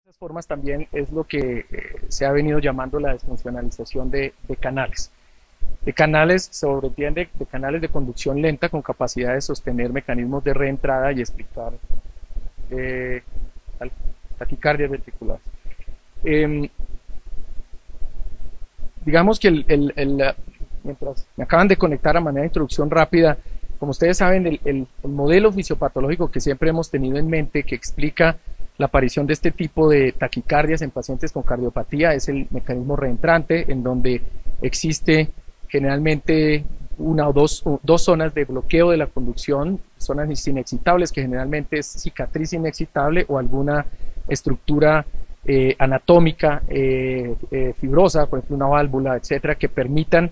Estas formas también es lo que se ha venido llamando la desfuncionalización de canales. De canales, se sobreentiende de canales de conducción lenta con capacidad de sostener mecanismos de reentrada y explicar taquicardias ventriculares. Digamos que mientras me acaban de conectar a manera de introducción rápida, como ustedes saben, el modelo fisiopatológico que siempre hemos tenido en mente que explica la aparición de este tipo de taquicardias en pacientes con cardiopatía es el mecanismo reentrante, en donde existe generalmente una o dos zonas de bloqueo de la conducción, zonas inexcitables, que generalmente es cicatriz inexcitable o alguna estructura anatómica fibrosa, por ejemplo una válvula, etcétera, que permitan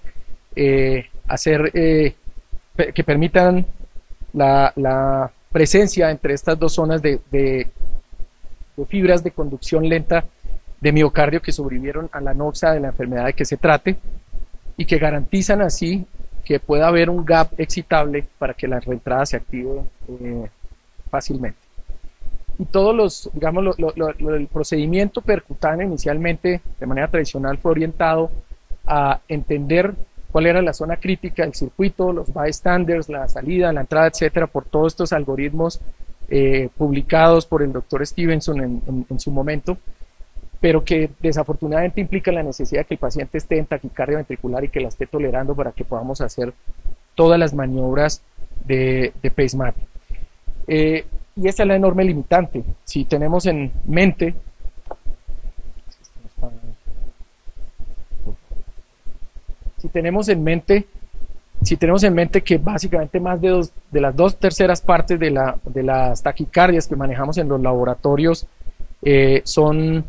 la presencia entre estas dos zonas de fibras de conducción lenta de miocardio que sobrevivieron a la anoxia de la enfermedad de que se trate y que garantizan así que pueda haber un gap excitable para que la reentrada se active fácilmente. Y todos los, digamos, el procedimiento percutáneo inicialmente de manera tradicional fue orientado a entender cuál era la zona crítica del circuito, los bystanders, la salida, la entrada, etcétera, por todos estos algoritmos publicados por el doctor Stevenson en su momento, pero que desafortunadamente implica la necesidad de que el paciente esté en taquicardia ventricular y que la esté tolerando para que podamos hacer todas las maniobras de pacemaker. Y esa es la enorme limitante. Si tenemos en mente que básicamente más de las 2/3 partes de las taquicardias que manejamos en los laboratorios son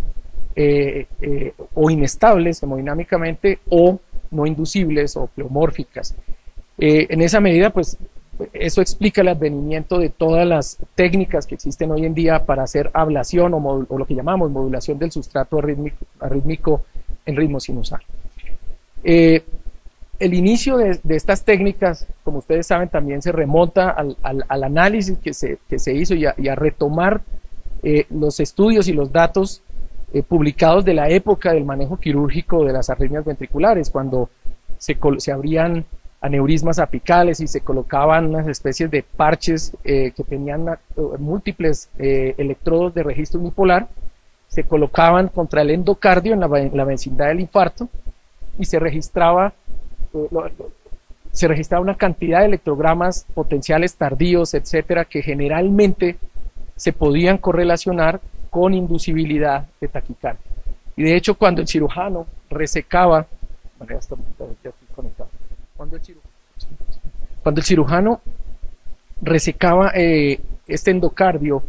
o inestables hemodinámicamente o no inducibles o pleomórficas. En esa medida, pues, eso explica el advenimiento de todas las técnicas que existen hoy en día para hacer ablación o lo que llamamos modulación del sustrato arrítmico en ritmo sinusal. El inicio de estas técnicas, como ustedes saben, también se remonta al análisis que se hizo y a retomar los estudios y los datos publicados de la época del manejo quirúrgico de las arritmias ventriculares, cuando se abrían aneurismas apicales y se colocaban unas especies de parches que tenían múltiples electrodos de registro unipolar, se colocaban contra el endocardio en la vecindad del infarto y se registraba una cantidad de electrogramas potenciales tardíos, etcétera, que generalmente se podían correlacionar con inducibilidad de taquicardia. Y de hecho, cuando el cirujano resecaba, cuando el cirujano resecaba este endocardio,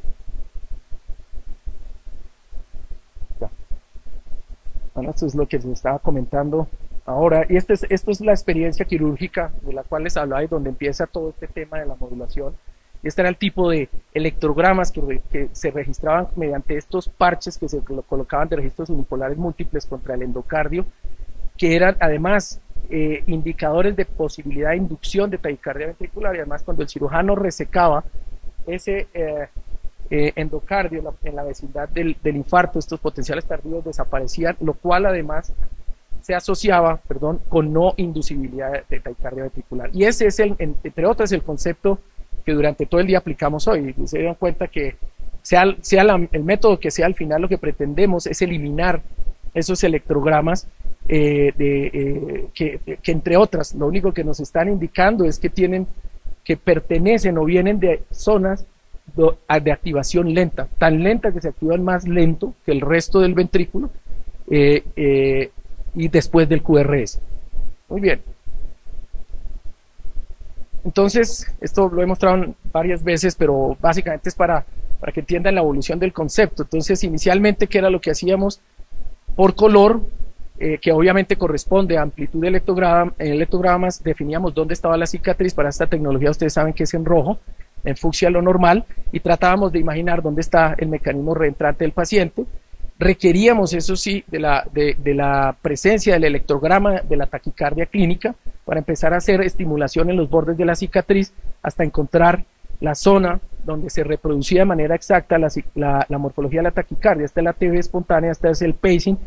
bueno, esto es lo que se estaba comentando ahora, y esto es la experiencia quirúrgica de la cual les hablaba y donde empieza todo este tema de la modulación. Este era el tipo de electrogramas que se registraban mediante estos parches que se colocaban de registros unipolares múltiples contra el endocardio, que eran además indicadores de posibilidad de inducción de taquicardia ventricular, y además cuando el cirujano resecaba ese endocardio en la vecindad del infarto, estos potenciales tardíos desaparecían, lo cual además se asociaba, con no inducibilidad de taquicardia ventricular. Y ese es, entre otras, el concepto que durante todo el día aplicamos hoy. Y se dieron cuenta que el método que sea, al final lo que pretendemos es eliminar esos electrogramas que entre otras, lo único que nos están indicando es que pertenecen o vienen de zonas de activación lenta, tan lenta que se activan más lento que el resto del ventrículo y después del QRS. Muy bien. Entonces, esto lo he mostrado varias veces, pero básicamente es para que entiendan la evolución del concepto. Entonces, inicialmente, ¿qué era lo que hacíamos? Por color, que obviamente corresponde a amplitud de electrogramas, definíamos dónde estaba la cicatriz. Para esta tecnología ustedes saben que es en rojo, en fucsia lo normal, y tratábamos de imaginar dónde está el mecanismo reentrante del paciente. Requeríamos, eso sí, de la presencia del electrograma de la taquicardia clínica para empezar a hacer estimulación en los bordes de la cicatriz hasta encontrar la zona donde se reproducía de manera exacta la morfología de la taquicardia. Esta es la TV espontánea, esta es el pacing,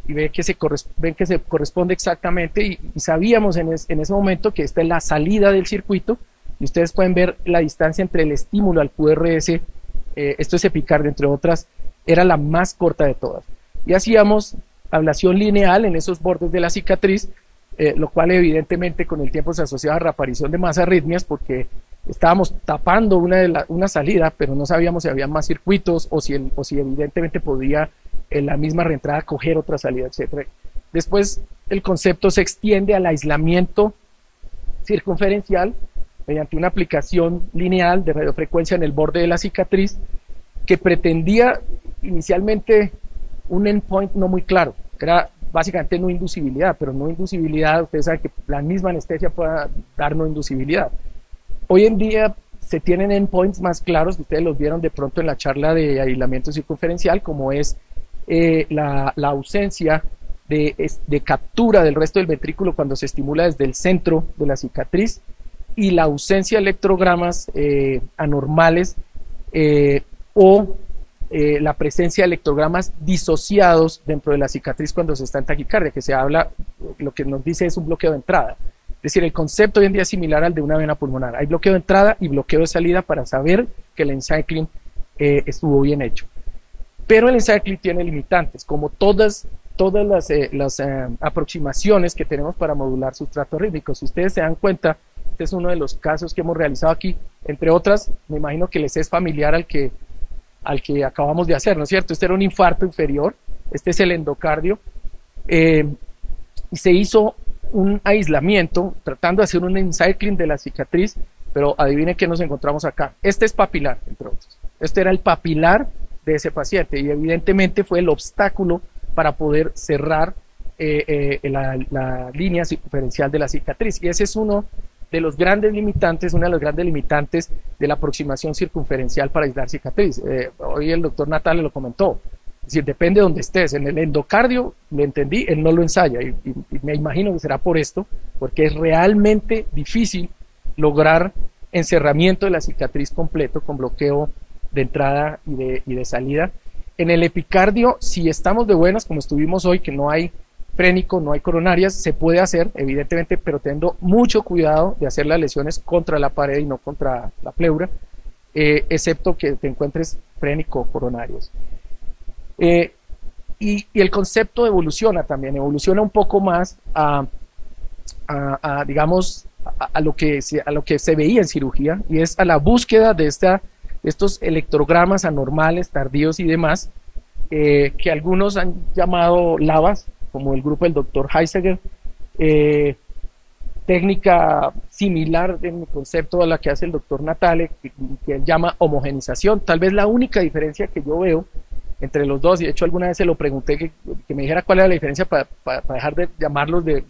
y ven que se corresponde exactamente, y sabíamos en ese momento que esta es la salida del circuito, y ustedes pueden ver la distancia entre el estímulo al QRS, esto es epicardia entre otras, era la más corta de todas. Y hacíamos ablación lineal en esos bordes de la cicatriz, lo cual evidentemente con el tiempo se asociaba a reaparición de más arritmias, porque estábamos tapando una salida, pero no sabíamos si había más circuitos o si evidentemente podía en la misma reentrada coger otra salida, etc. Después el concepto se extiende al aislamiento circunferencial mediante una aplicación lineal de radiofrecuencia en el borde de la cicatriz, que pretendía inicialmente un endpoint no muy claro, era básicamente no inducibilidad, pero no inducibilidad, ustedes saben que la misma anestesia puede dar no inducibilidad. Hoy en día se tienen endpoints más claros, que ustedes los vieron de pronto en la charla de aislamiento circunferencial, como es la ausencia de captura del resto del ventrículo cuando se estimula desde el centro de la cicatriz, y la ausencia de electrogramas anormales o la presencia de electrogramas disociados dentro de la cicatriz cuando se está en taquicardia, que se habla, lo que nos dice es un bloqueo de entrada. Es decir, el concepto hoy en día es similar al de una vena pulmonar. Hay bloqueo de entrada y bloqueo de salida para saber que el encircling estuvo bien hecho. Pero el encircling tiene limitantes, como todas las aproximaciones que tenemos para modular sustrato rítmico. Si ustedes se dan cuenta, este es uno de los casos que hemos realizado aquí, entre otras, me imagino que les es familiar al que acabamos de hacer, ¿no es cierto? Este era un infarto inferior, este es el endocardio, y se hizo un aislamiento tratando de hacer un encircling de la cicatriz, pero adivinen qué nos encontramos acá. Este es papilar, entre otros. Este era el papilar de ese paciente, y evidentemente fue el obstáculo para poder cerrar la línea circunferencial de la cicatriz, y ese es uno de los grandes limitantes, una de las grandes limitantes de la aproximación circunferencial para aislar cicatriz. Hoy el doctor Natale lo comentó, es decir, depende de donde estés. En el endocardio, lo entendí, él no lo ensaya, y me imagino que será por esto, porque es realmente difícil lograr encerramiento de la cicatriz completo con bloqueo de entrada y de salida. En el epicardio, si estamos de buenas, como estuvimos hoy, que no hay frénico, no hay coronarias, se puede hacer, evidentemente, pero teniendo mucho cuidado de hacer las lesiones contra la pared y no contra la pleura, excepto que te encuentres frénico o coronarios. Y el concepto evoluciona también, evoluciona un poco más digamos, a lo que se veía en cirugía, y es a la búsqueda de estos electrogramas anormales, tardíos y demás, que algunos han llamado lavas, como el grupo del doctor Heisinger, técnica similar en mi concepto a la que hace el doctor Natale, que él llama homogenización. Tal vez la única diferencia que yo veo entre los dos, y de hecho alguna vez se lo pregunté, que me dijera cuál era la diferencia para dejar de llamarlos de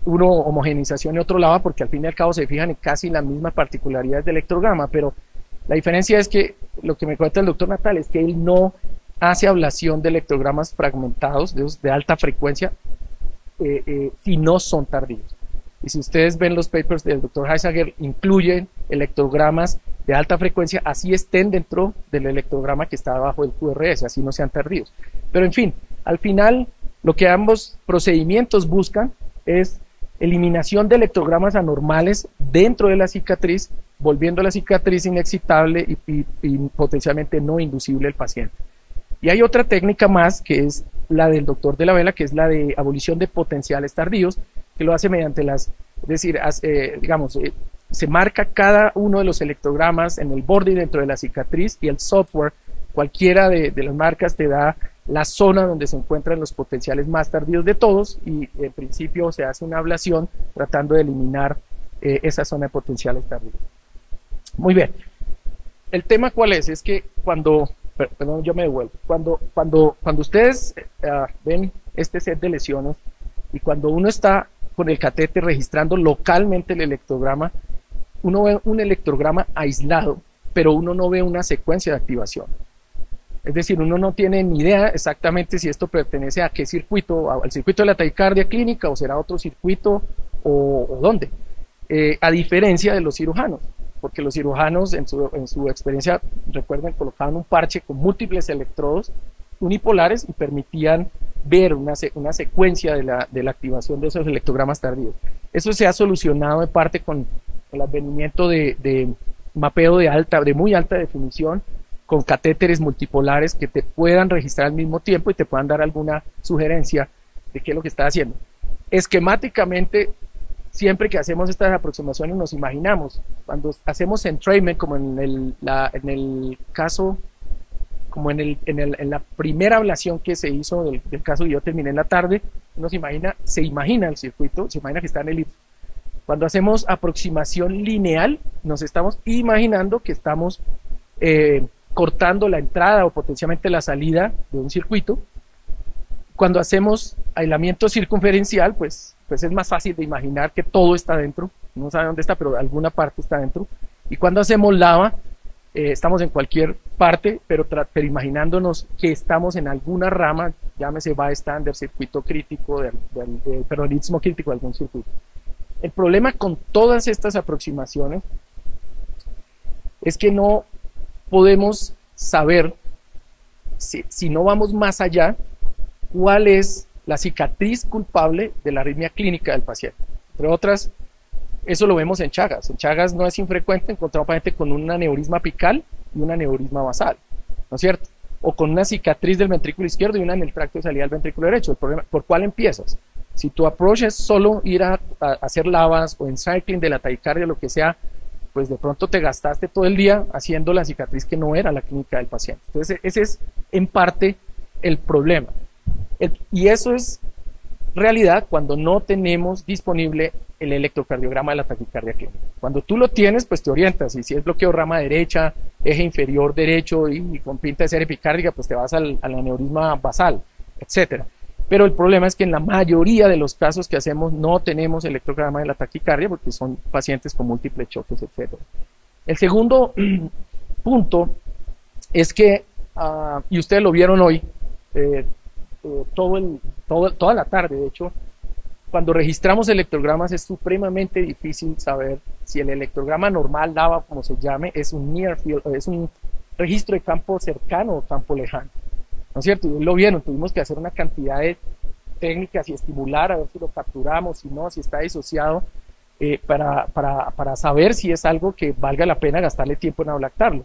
uno homogenización y otro lava, porque al fin y al cabo se fijan en casi las mismas particularidades del electrograma, pero la diferencia es que lo que me cuenta el doctor Natale es que él no hace ablación de electrogramas fragmentados de alta frecuencia si no son tardíos. Y si ustedes ven los papers del doctor Heisinger, incluyen electrogramas de alta frecuencia, así estén dentro del electrograma que está abajo del QRS, así no sean tardíos. Pero en fin, al final lo que ambos procedimientos buscan es eliminación de electrogramas anormales dentro de la cicatriz, volviendo la cicatriz inexcitable y potencialmente no inducible al paciente. Y hay otra técnica más, que es la del doctor de la Vela, que es la de abolición de potenciales tardíos, que lo hace mediante es decir, se marca cada uno de los electrogramas en el borde y dentro de la cicatriz, y el software, cualquiera de las marcas, te da la zona donde se encuentran los potenciales más tardíos de todos, y en principio se hace una ablación tratando de eliminar esa zona de potenciales tardíos. Muy bien. El tema ¿cuál es? Es que perdón, yo me devuelvo. Cuando ustedes ven este set de lesiones, y cuando uno está con el catéter registrando localmente el electrograma, uno ve un electrograma aislado, pero uno no ve una secuencia de activación. Es decir, uno no tiene ni idea exactamente si esto pertenece a qué circuito, al circuito de la taquicardia clínica, o será otro circuito, o dónde. A diferencia de los cirujanos, porque los cirujanos en su experiencia, recuerden, colocaban un parche con múltiples electrodos unipolares y permitían ver una secuencia de la activación de esos electrogramas tardíos. Eso se ha solucionado en parte con el advenimiento de mapeo de muy alta definición, con catéteres multipolares que te puedan registrar al mismo tiempo y te puedan dar alguna sugerencia de qué es lo que está haciendo. Esquemáticamente, siempre que hacemos estas aproximaciones nos imaginamos, cuando hacemos entrainment, como en el caso, como en la primera ablación que se hizo del caso que yo terminé en la tarde, se imagina el circuito, se imagina que está en el elipse. Cuando hacemos aproximación lineal, nos estamos imaginando que estamos cortando la entrada o potencialmente la salida de un circuito. Cuando hacemos aislamiento circunferencial, pues es más fácil de imaginar que todo está dentro, no sabe dónde está, pero alguna parte está dentro. Y cuando hacemos lava, estamos en cualquier parte, pero imaginándonos que estamos en alguna rama, llámese bystander, circuito crítico, perdón, istmo crítico de algún circuito. El problema con todas estas aproximaciones es que no podemos saber, si no vamos más allá, cuál es la cicatriz culpable de la arritmia clínica del paciente. Entre otras, eso lo vemos en Chagas. En Chagas no es infrecuente encontrar un paciente con un aneurisma apical y un aneurisma basal, ¿no es cierto? O con una cicatriz del ventrículo izquierdo y una en el tracto de salida del ventrículo derecho. El problema, ¿por cuál empiezas? Si tu approach es solo ir a hacer lavas o encircling de la taquicardia, lo que sea, pues de pronto te gastaste todo el día haciendo la cicatriz que no era la clínica del paciente. Entonces ese es en parte el problema. Y eso es realidad cuando no tenemos disponible el electrocardiograma de la taquicardia clínica. Cuando tú lo tienes, pues te orientas, y si es bloqueo rama derecha, eje inferior derecho y con pinta de ser epicárdica, pues te vas al aneurisma basal, etcétera. Pero el problema es que en la mayoría de los casos que hacemos no tenemos electrocardiograma de la taquicardia porque son pacientes con múltiples choques, etcétera. El segundo punto es que, y ustedes lo vieron hoy, toda la tarde, de hecho, cuando registramos electrogramas es supremamente difícil saber si el electrograma normal, LAVA, como se llame, es un near field, es un registro de campo cercano o campo lejano, ¿no es cierto? Y lo vieron, tuvimos que hacer una cantidad de técnicas y estimular a ver si lo capturamos, si no, si está disociado, para saber si es algo que valga la pena gastarle tiempo en ablactarlo.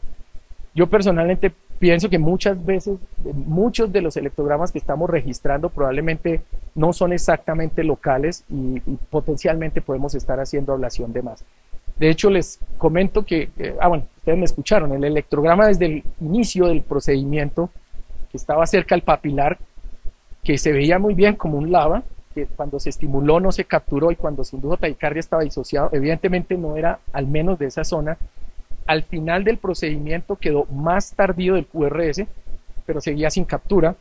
Yo personalmente pienso que muchas veces, muchos de los electrogramas que estamos registrando probablemente no son exactamente locales y potencialmente podemos estar haciendo ablación de más. De hecho, les comento que, bueno, ustedes me escucharon, el electrograma desde el inicio del procedimiento, que estaba cerca al papilar, que se veía muy bien como un lava, que cuando se estimuló no se capturó y cuando se indujo taquicardia estaba disociado, evidentemente no era al menos de esa zona. Al final del procedimiento quedó más tardío del QRS, pero seguía sin captura.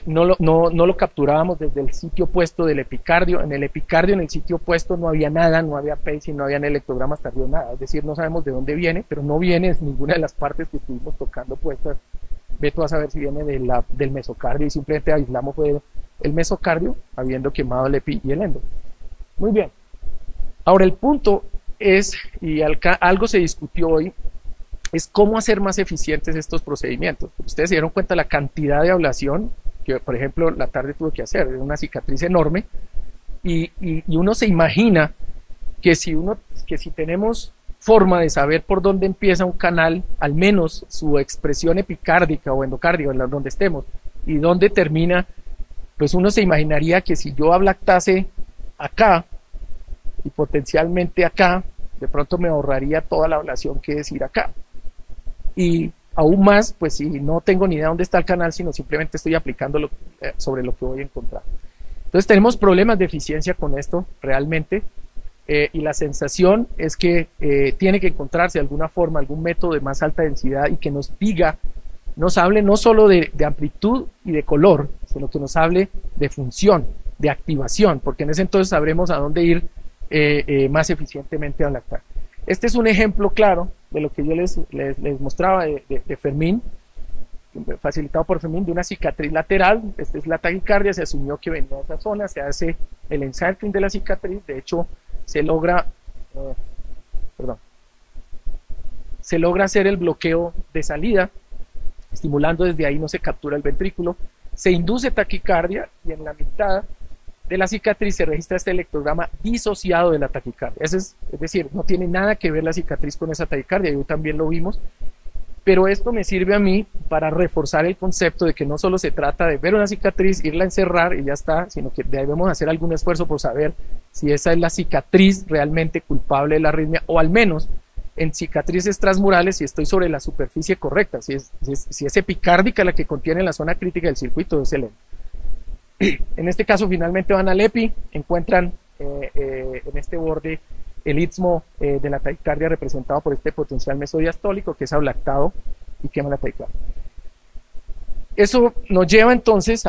No lo capturábamos desde el sitio opuesto del epicardio. En el epicardio, en el sitio opuesto, no había nada, no había pacing, no había electrogramas tardíos, nada. Es decir, no sabemos de dónde viene, pero no viene de ninguna de las partes que estuvimos tocando puestas. Ve tú a saber si viene del mesocardio y simplemente aislamos fue el mesocardio, habiendo quemado el epi y el endo. Muy bien. Ahora el punto es, y algo se discutió hoy, es cómo hacer más eficientes estos procedimientos. Ustedes se dieron cuenta de la cantidad de ablación que, por ejemplo, la tarde tuve que hacer, una cicatriz enorme, y uno se imagina que si tenemos forma de saber por dónde empieza un canal, al menos su expresión epicárdica o endocárdica, donde estemos, y dónde termina, pues uno se imaginaría que si yo ablactase acá, y potencialmente acá, de pronto me ahorraría toda la ablación que es ir acá. Y aún más, pues si no tengo ni idea dónde está el canal, sino simplemente estoy aplicando sobre lo que voy a encontrar. Entonces tenemos problemas de eficiencia con esto realmente, y la sensación es que tiene que encontrarse de alguna forma algún método de más alta densidad y que nos diga, nos hable no solo de amplitud y de color, sino que nos hable de función, de activación, porque en ese entonces sabremos a dónde ir más eficientemente a ablactar. Este es un ejemplo claro de lo que yo les mostraba de Fermín, facilitado por Fermín, de una cicatriz lateral. Esta es la taquicardia, se asumió que venía de esa zona, se hace el encircling de la cicatriz, de hecho se logra, se logra hacer el bloqueo de salida, estimulando desde ahí no se captura el ventrículo, se induce taquicardia y en la mitad de la cicatriz se registra este electrograma disociado de la taquicardia. Es decir, no tiene nada que ver la cicatriz con esa taquicardia, y hoy también lo vimos, pero esto me sirve a mí para reforzar el concepto de que no solo se trata de ver una cicatriz, irla a encerrar y ya está, sino que debemos hacer algún esfuerzo por saber si esa es la cicatriz realmente culpable de la arritmia, o al menos en cicatrices transmurales si estoy sobre la superficie correcta, si es epicárdica la que contiene la zona crítica del circuito de Selene. En este caso finalmente van al EPI, encuentran en este borde el istmo de la taquicardia representado por este potencial mesodiastólico que es ablactado y quema la taquicardia. Eso nos lleva entonces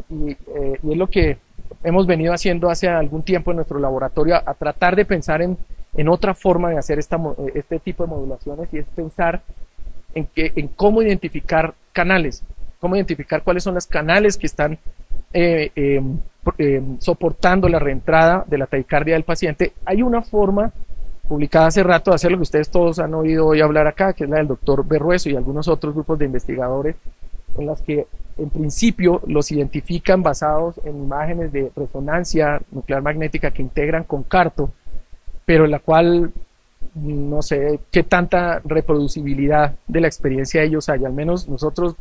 y es lo que hemos venido haciendo hace algún tiempo en nuestro laboratorio, a tratar de pensar en otra forma de hacer este tipo de modulaciones, y es pensar en cómo identificar canales, cómo identificar cuáles son los canales que están soportando la reentrada de la taquicardia del paciente. Hay una forma publicada hace rato de hacer lo que ustedes todos han oído hoy hablar acá, que es la del doctor Berrueso y algunos otros grupos de investigadores, en las que en principio los identifican basados en imágenes de resonancia nuclear magnética que integran con CARTO, pero en la cual no sé qué tanta reproducibilidad de la experiencia de ellos hay. Al menos nosotros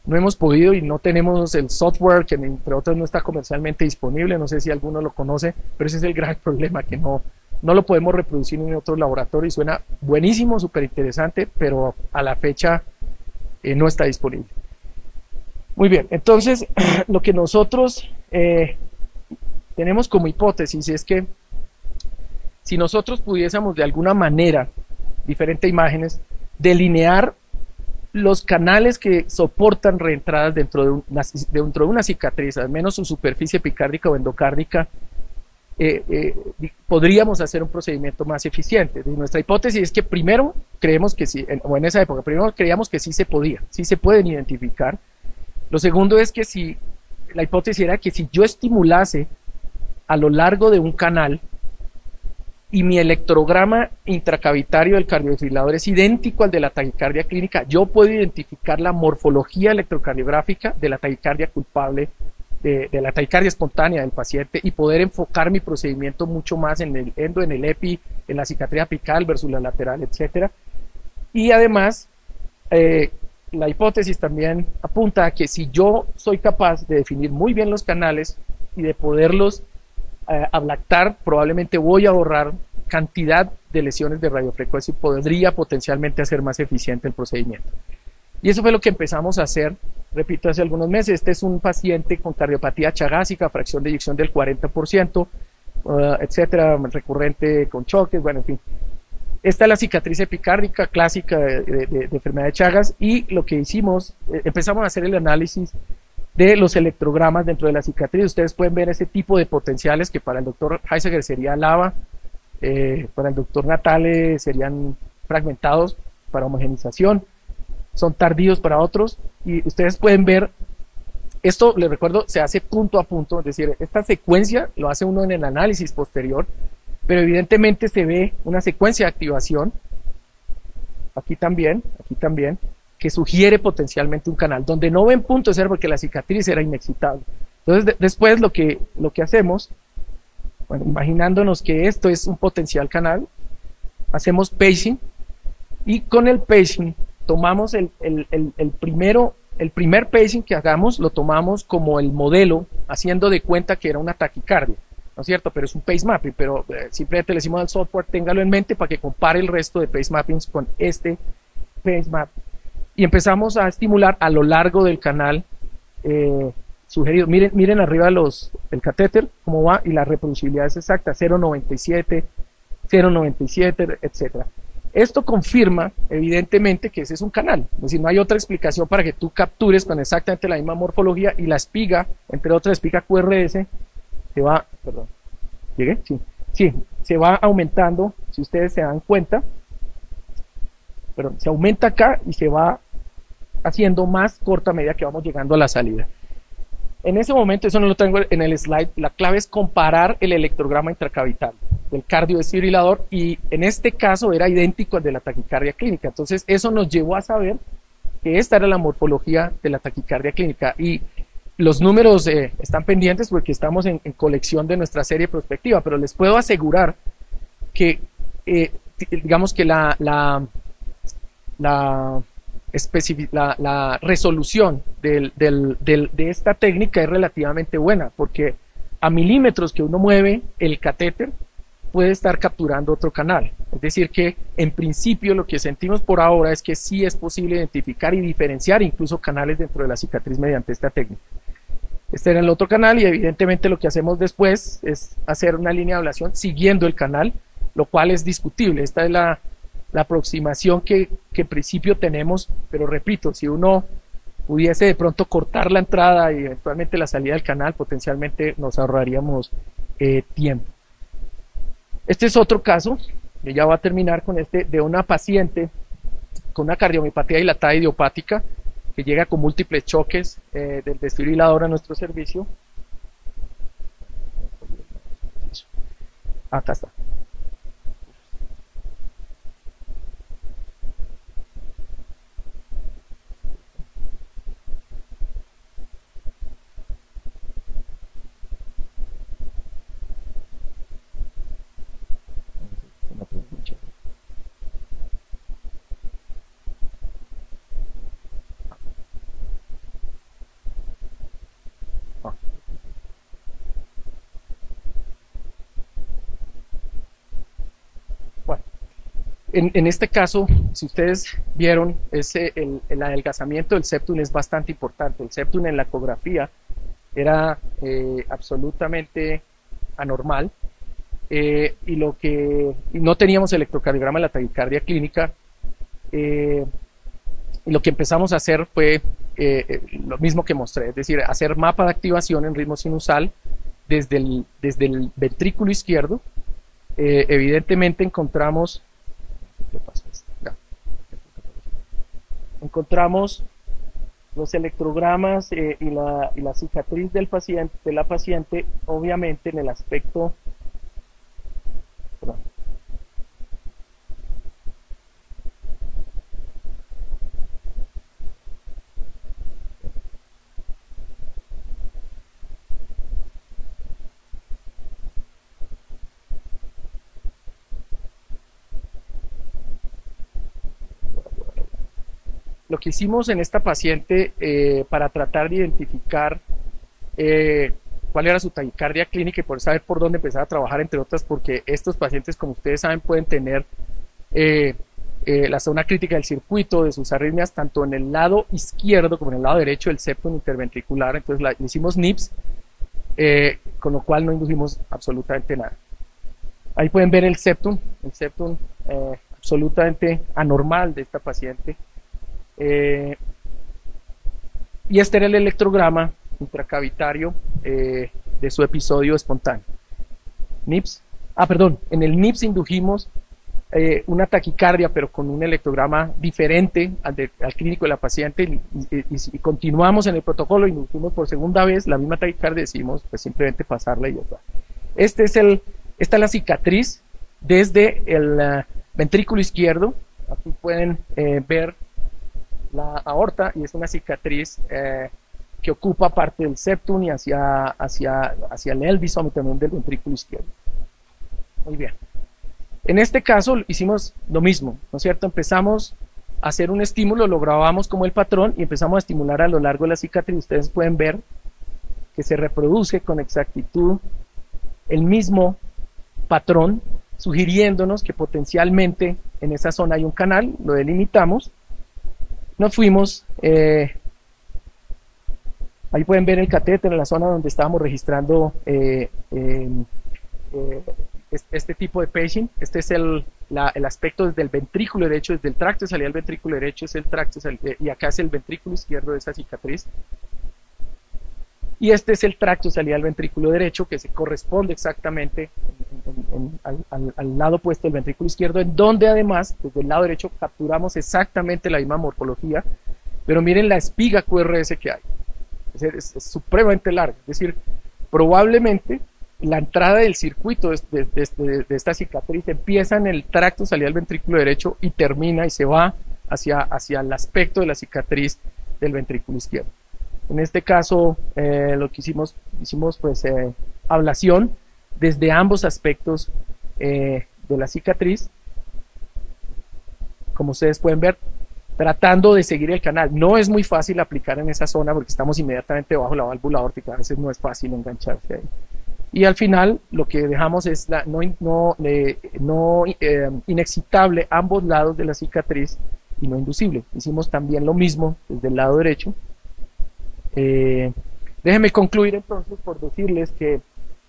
no hemos podido y no tenemos el software, que entre otras no está comercialmente disponible. No sé si alguno lo conoce, pero ese es el gran problema, que no lo podemos reproducir en otro laboratorio, y suena buenísimo, súper interesante, pero a la fecha no está disponible. Muy bien, entonces lo que nosotros tenemos como hipótesis es que si nosotros pudiésemos de alguna manera, diferentes imágenes, delinear los canales que soportan reentradas dentro de una cicatriz, al menos su superficie epicárdica o endocárdica, podríamos hacer un procedimiento más eficiente. Nuestra hipótesis es que primero creemos que sí, o en esa época, primero creíamos que sí se pueden identificar. Lo segundo es que la hipótesis era que si yo estimulase a lo largo de un canal y mi electrograma intracavitario del cardiofibrilador es idéntico al de la taquicardia clínica, yo puedo identificar la morfología electrocardiográfica de la taquicardia culpable, de la taquicardia espontánea del paciente, y poder enfocar mi procedimiento mucho más en el endo, en el epi, en la cicatriz apical versus la lateral, etc. Y además, la hipótesis también apunta a que si yo soy capaz de definir muy bien los canales y de poderlos ablactar, probablemente voy a ahorrar cantidad de lesiones de radiofrecuencia y podría potencialmente hacer más eficiente el procedimiento. Y eso fue lo que empezamos a hacer, repito, hace algunos meses. Este es un paciente con cardiopatía chagásica, fracción de eyección del 40%, etcétera, recurrente con choques, bueno, en fin. Esta es la cicatriz epicárdica clásica de enfermedad de Chagas, y lo que hicimos, empezamos a hacer el análisis de los electrogramas dentro de la cicatriz. Ustedes pueden ver ese tipo de potenciales que para el doctor Heisinger sería lava, para el doctor Natale serían fragmentados para homogenización, son tardíos para otros, y ustedes pueden ver, esto les recuerdo, se hace punto a punto, es decir, esta secuencia lo hace uno en el análisis posterior, pero evidentemente se ve una secuencia de activación, aquí también, que sugiere potencialmente un canal, donde no ven puntos era porque la cicatriz era inexcitable. Entonces después lo que hacemos, bueno, imaginándonos que esto es un potencial canal, hacemos pacing, y con el pacing tomamos el primer pacing que hagamos, lo tomamos como el modelo, haciendo de cuenta que era una taquicardia, ¿no es cierto? Pero es un pace mapping, pero simplemente le decimos al software, téngalo en mente para que compare el resto de pace mappings con este pace map. Y empezamos a estimular a lo largo del canal sugerido. Miren arriba el catéter, cómo va, y la reproducibilidad es exacta, 0.97, 0.97, etc. Esto confirma, evidentemente, que ese es un canal. Es decir, no hay otra explicación para que tú captures con exactamente la misma morfología, y la espiga, entre otras, espiga QRS, se va, perdón, ¿llegué? Sí, se va aumentando, si ustedes se dan cuenta, se aumenta acá y se va haciendo más corta a medida que vamos llegando a la salida. En ese momento, eso no lo tengo en el slide, la clave es comparar el electrograma intracavital. del cardiodesfibrilador, y en este caso era idéntico al de la taquicardia clínica. Entonces eso nos llevó a saber que esta era la morfología de la taquicardia clínica, y los números están pendientes porque estamos en colección de nuestra serie prospectiva, pero les puedo asegurar que digamos que la resolución de esta técnica es relativamente buena, porque a milímetros que uno mueve el catéter puede estar capturando otro canal. Es decir que en principio lo que sentimos por ahora es que sí es posible identificar y diferenciar incluso canales dentro de la cicatriz mediante esta técnica. Este era el otro canal, y evidentemente lo que hacemos después es hacer una línea de ablación siguiendo el canal, lo cual es discutible. Esta es la aproximación que en principio tenemos, pero repito, si uno pudiese de pronto cortar la entrada y eventualmente la salida del canal, potencialmente nos ahorraríamos tiempo. Este es otro caso, y ya voy a terminar con este, de una paciente con una cardiomiopatía dilatada idiopática que llega con múltiples choques del desfibrilador a nuestro servicio. Acá está. Bueno, en este caso, si ustedes vieron, el adelgazamiento del septum es bastante importante. El septum en la ecografía era absolutamente anormal, y no teníamos electrocardiograma de la taquicardia clínica, y lo que empezamos a hacer fue lo mismo que mostré, es decir, hacer mapa de activación en ritmo sinusal desde el ventrículo izquierdo. Evidentemente encontramos los electrogramas y la cicatriz del paciente, de la paciente, obviamente en el aspecto, perdón, lo que hicimos en esta paciente para tratar de identificar cuál era su taquicardia clínica y poder saber por dónde empezar a trabajar, entre otras, porque estos pacientes, como ustedes saben, pueden tener la zona crítica del circuito de sus arritmias tanto en el lado izquierdo como en el lado derecho del septum interventricular. Entonces le hicimos NIPS, con lo cual no indujimos absolutamente nada. Ahí pueden ver el septum absolutamente anormal de esta paciente. Y este era el electrograma intracavitario de su episodio espontáneo. NIPS. Perdón, en el NIPS indujimos una taquicardia, pero con un electrograma diferente al clínico de la paciente, y continuamos en el protocolo, indujimos por segunda vez la misma taquicardia, decidimos pues simplemente pasarla y ya está. Esta es la cicatriz desde el ventrículo izquierdo. Aquí pueden ver la aorta, y es una cicatriz que ocupa parte del septum y hacia el elvisome también del ventrículo izquierdo. Muy bien. En este caso hicimos lo mismo, ¿no es cierto? Empezamos a hacer un estímulo, lo grabamos como el patrón y empezamos a estimular a lo largo de la cicatriz. Ustedes pueden ver que se reproduce con exactitud el mismo patrón, sugiriéndonos que potencialmente en esa zona hay un canal. Lo delimitamos. Nos fuimos, ahí pueden ver el catéter en la zona donde estábamos registrando este tipo de paging. Este es el aspecto desde el ventrículo derecho, desde el tracto de salida del ventrículo derecho, es el tracto y acá es el ventrículo izquierdo de esa cicatriz. Y este es el tracto de salida del ventrículo derecho, que se corresponde exactamente al lado opuesto del ventrículo izquierdo, en donde además, desde el lado derecho, capturamos exactamente la misma morfología, pero miren la espiga QRS que hay. Es supremamente larga, es decir, probablemente la entrada del circuito de esta cicatriz empieza en el tracto salida del ventrículo derecho y termina y se va hacia el aspecto de la cicatriz del ventrículo izquierdo. En este caso, lo que hicimos pues ablación desde ambos aspectos de la cicatriz, como ustedes pueden ver, tratando de seguir el canal. No es muy fácil aplicar en esa zona porque estamos inmediatamente debajo de la válvula aórtica, a veces no es fácil engancharse ahí. Y al final lo que dejamos es inexcitable ambos lados de la cicatriz y no inducible. Hicimos también lo mismo desde el lado derecho. Déjenme concluir entonces por decirles que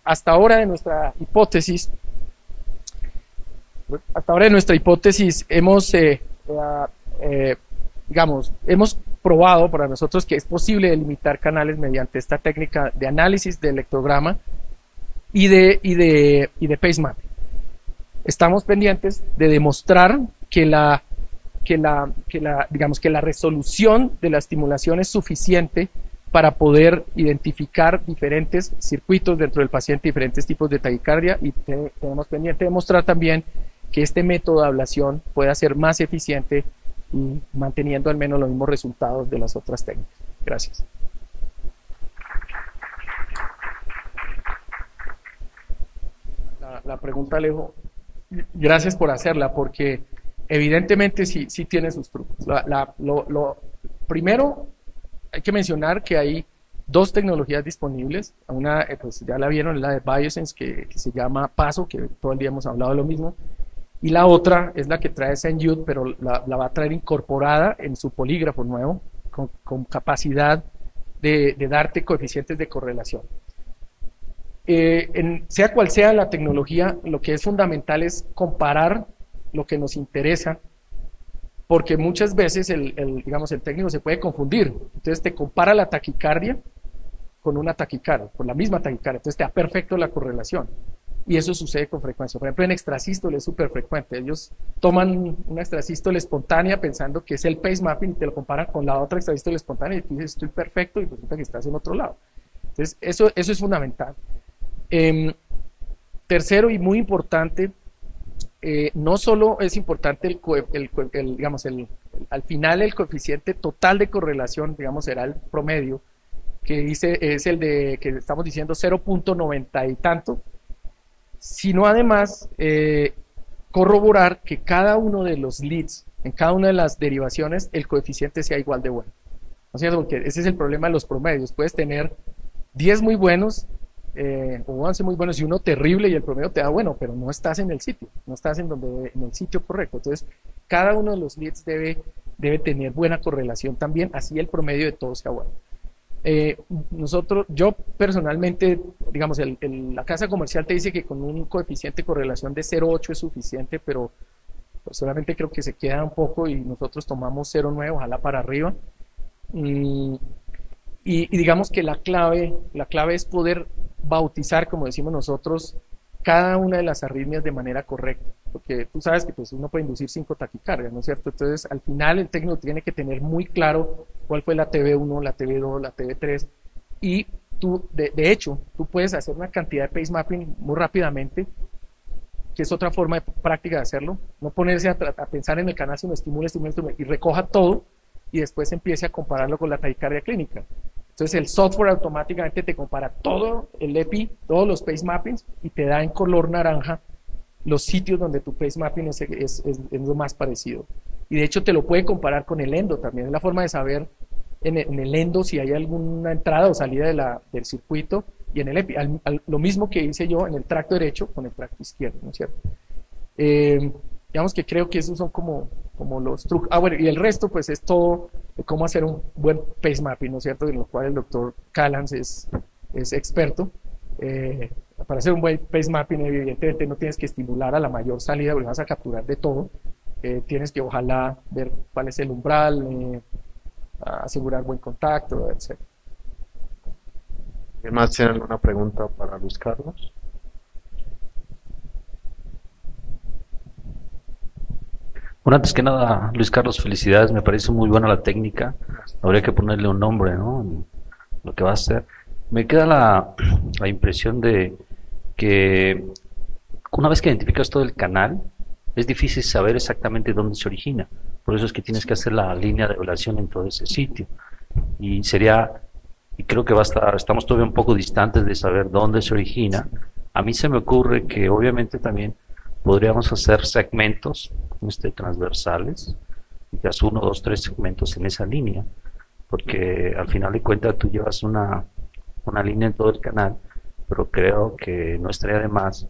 hasta ahora de nuestra hipótesis hemos hemos probado para nosotros que es posible delimitar canales mediante esta técnica de análisis de electrograma y de pace mapping. Estamos pendientes de demostrar que la resolución de la estimulación es suficiente para poder identificar diferentes circuitos dentro del paciente, diferentes tipos de taquicardia, y tenemos pendiente de mostrar también que este método de ablación pueda ser más eficiente y manteniendo al menos los mismos resultados de las otras técnicas. Gracias. La pregunta, Alejo, gracias por hacerla, porque evidentemente sí tiene sus trucos. Primero, hay que mencionar que hay dos tecnologías disponibles. Una, pues ya la vieron, la de Biosense, que se llama PASO, que todo el día hemos hablado de lo mismo. Y la otra es la que trae St. Jude, pero la va a traer incorporada en su polígrafo nuevo, con capacidad de darte coeficientes de correlación. Sea cual sea la tecnología, lo que es fundamental es comparar lo que nos interesa, porque muchas veces el técnico se puede confundir. Entonces te compara la taquicardia con una taquicardia, con la misma taquicardia, entonces te da perfecto la correlación. Y eso sucede con frecuencia. Por ejemplo, en extrasístole es súper frecuente. Ellos toman una extrasístole espontánea pensando que es el pace mapping y te lo comparan con la otra extrasístole espontánea y tú dices, estoy perfecto, y resulta que estás en otro lado. Entonces, eso es fundamental. Tercero y muy importante, no solo es importante al final el coeficiente total de correlación, será el promedio, que es el de que estamos diciendo 0.90 y tanto, sino además corroborar que cada uno de los leads, en cada una de las derivaciones, el coeficiente sea igual de bueno. ¿No es cierto? Porque ese es el problema de los promedios. Puedes tener 10 muy buenos o 11 muy buenos y uno terrible y el promedio te da bueno, pero no estás en el sitio, no estás en el sitio correcto. Entonces, cada uno de los leads debe tener buena correlación también, así el promedio de todos sea bueno. Yo personalmente, la casa comercial te dice que con un coeficiente de correlación de 0.8 es suficiente, pero personalmente creo que se queda un poco y nosotros tomamos 0.9, ojalá para arriba. Y digamos que la clave es poder bautizar, como decimos nosotros, cada una de las arritmias de manera correcta, porque tú sabes que pues, uno puede inducir 5 taquicardias, ¿no es cierto? Entonces, al final el técnico tiene que tener muy claro cuál fue la TB1, la TB2, la TB3, y tú, de hecho, tú puedes hacer una cantidad de pace mapping muy rápidamente, que es otra forma práctica de hacerlo, no ponerse a pensar en el canal, sino estimule, y recoja todo, y después empiece a compararlo con la taquicardia clínica. Entonces el software automáticamente te compara todo el EPI, todos los pace mappings, y te da en color naranja los sitios donde tu pace mapping es lo más parecido. Y de hecho te lo puede comparar con el endo también. Es la forma de saber en el endo si hay alguna entrada o salida del circuito, y en el EPI. Lo mismo que hice yo en el tracto derecho con el tracto izquierdo, ¿no es cierto? Digamos que creo que esos son como los trucos. Bueno, y el resto pues es todo de cómo hacer un buen pace mapping, ¿no es cierto? En lo cual el doctor Callans es experto. Para hacer un buen pace mapping, evidentemente no tienes que estimular a la mayor salida porque vas a capturar de todo. Tienes que ojalá ver cuál es el umbral, asegurar buen contacto, etc. ¿Alguien más tiene alguna pregunta para Luis Carlos? Bueno, antes que nada, Luis Carlos, felicidades, me parece muy buena la técnica, habría que ponerle un nombre, ¿no? Lo que va a hacer. Me queda la impresión de que una vez que identificas todo el canal, es difícil saber exactamente dónde se origina. Por eso es que tienes que hacer la línea de evaluación en todo ese sitio. Y creo que estamos todavía un poco distantes de saber dónde se origina. A mí se me ocurre que obviamente también podríamos hacer segmentos transversales, quizás 1, 2, 3 segmentos en esa línea, porque al final de cuentas tú llevas una línea en todo el canal, pero creo que no estaría de más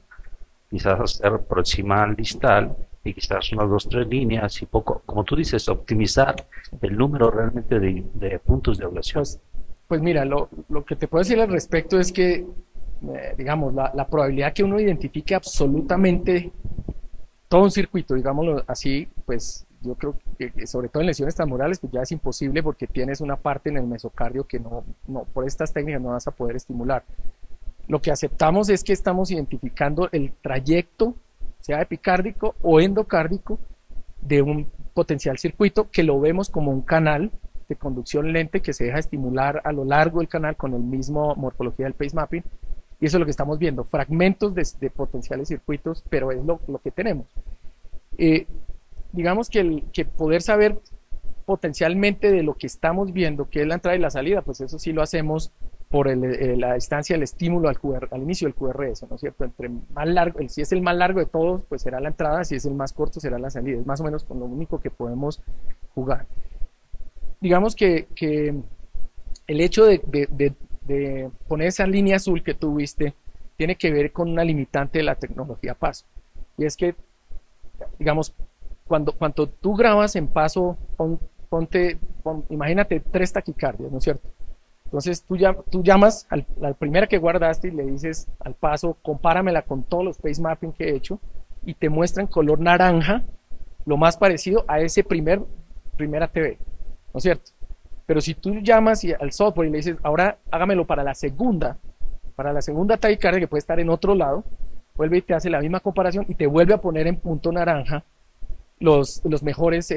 quizás hacer proximal, distal, y quizás unas 2, 3 líneas y poco, como tú dices, optimizar el número realmente de puntos de ablación. Pues mira, lo que te puedo decir al respecto es que, digamos, la probabilidad que uno identifique absolutamente todo un circuito, digámoslo así, pues yo creo que sobre todo en lesiones transmurales, pues ya es imposible porque tienes una parte en el mesocardio que no por estas técnicas no vas a poder estimular. Lo que aceptamos es que estamos identificando el trayecto, sea epicárdico o endocárdico, de un potencial circuito que lo vemos como un canal de conducción lente que se deja estimular a lo largo del canal con el mismo morfología del pace mapping, y eso es lo que estamos viendo, fragmentos de potenciales circuitos, pero es lo que tenemos. Digamos que poder saber potencialmente de lo que estamos viendo, que es la entrada y la salida, pues eso sí lo hacemos por la distancia del estímulo al inicio del QRS, ¿no es cierto? Entre más largo, si es el más largo de todos, pues será la entrada, si es el más corto, será la salida. Es más o menos con lo único que podemos jugar. Digamos que el hecho de poner esa línea azul que tú viste tiene que ver con una limitante de la tecnología PASO. Y es que, digamos, cuando tú grabas en PASO, imagínate 3 taquicardias, ¿no es cierto? Entonces tú llamas a la primera que guardaste y le dices al PASO, compáramela con todos los pace mapping que he hecho, y te muestra en color naranja lo más parecido a ese primer ATV, ¿no es cierto? Pero si tú llamas al software y le dices, ahora hágamelo para la segunda taquicardia, que puede estar en otro lado, vuelve y te hace la misma comparación y te vuelve a poner en punto naranja los mejores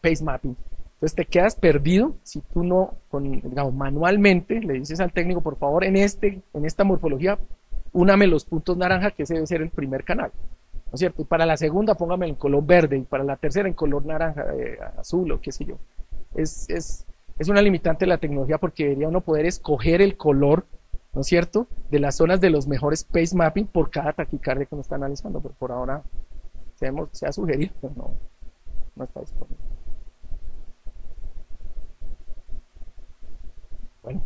pace mapping. Entonces te quedas perdido si tú no, digamos, manualmente le dices al técnico, por favor, en esta morfología, úname los puntos naranja, que ese debe ser el primer canal, ¿no es cierto? Y para la segunda póngame en color verde, y para la tercera en color naranja, azul o qué sé yo. Es una limitante de la tecnología, porque debería uno poder escoger el color, ¿no es cierto?, de las zonas de los mejores pace mapping por cada taquicardia que uno está analizando, pero por ahora se ha sugerido, pero no está disponible. Bueno,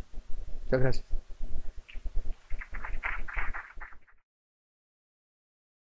muchas gracias.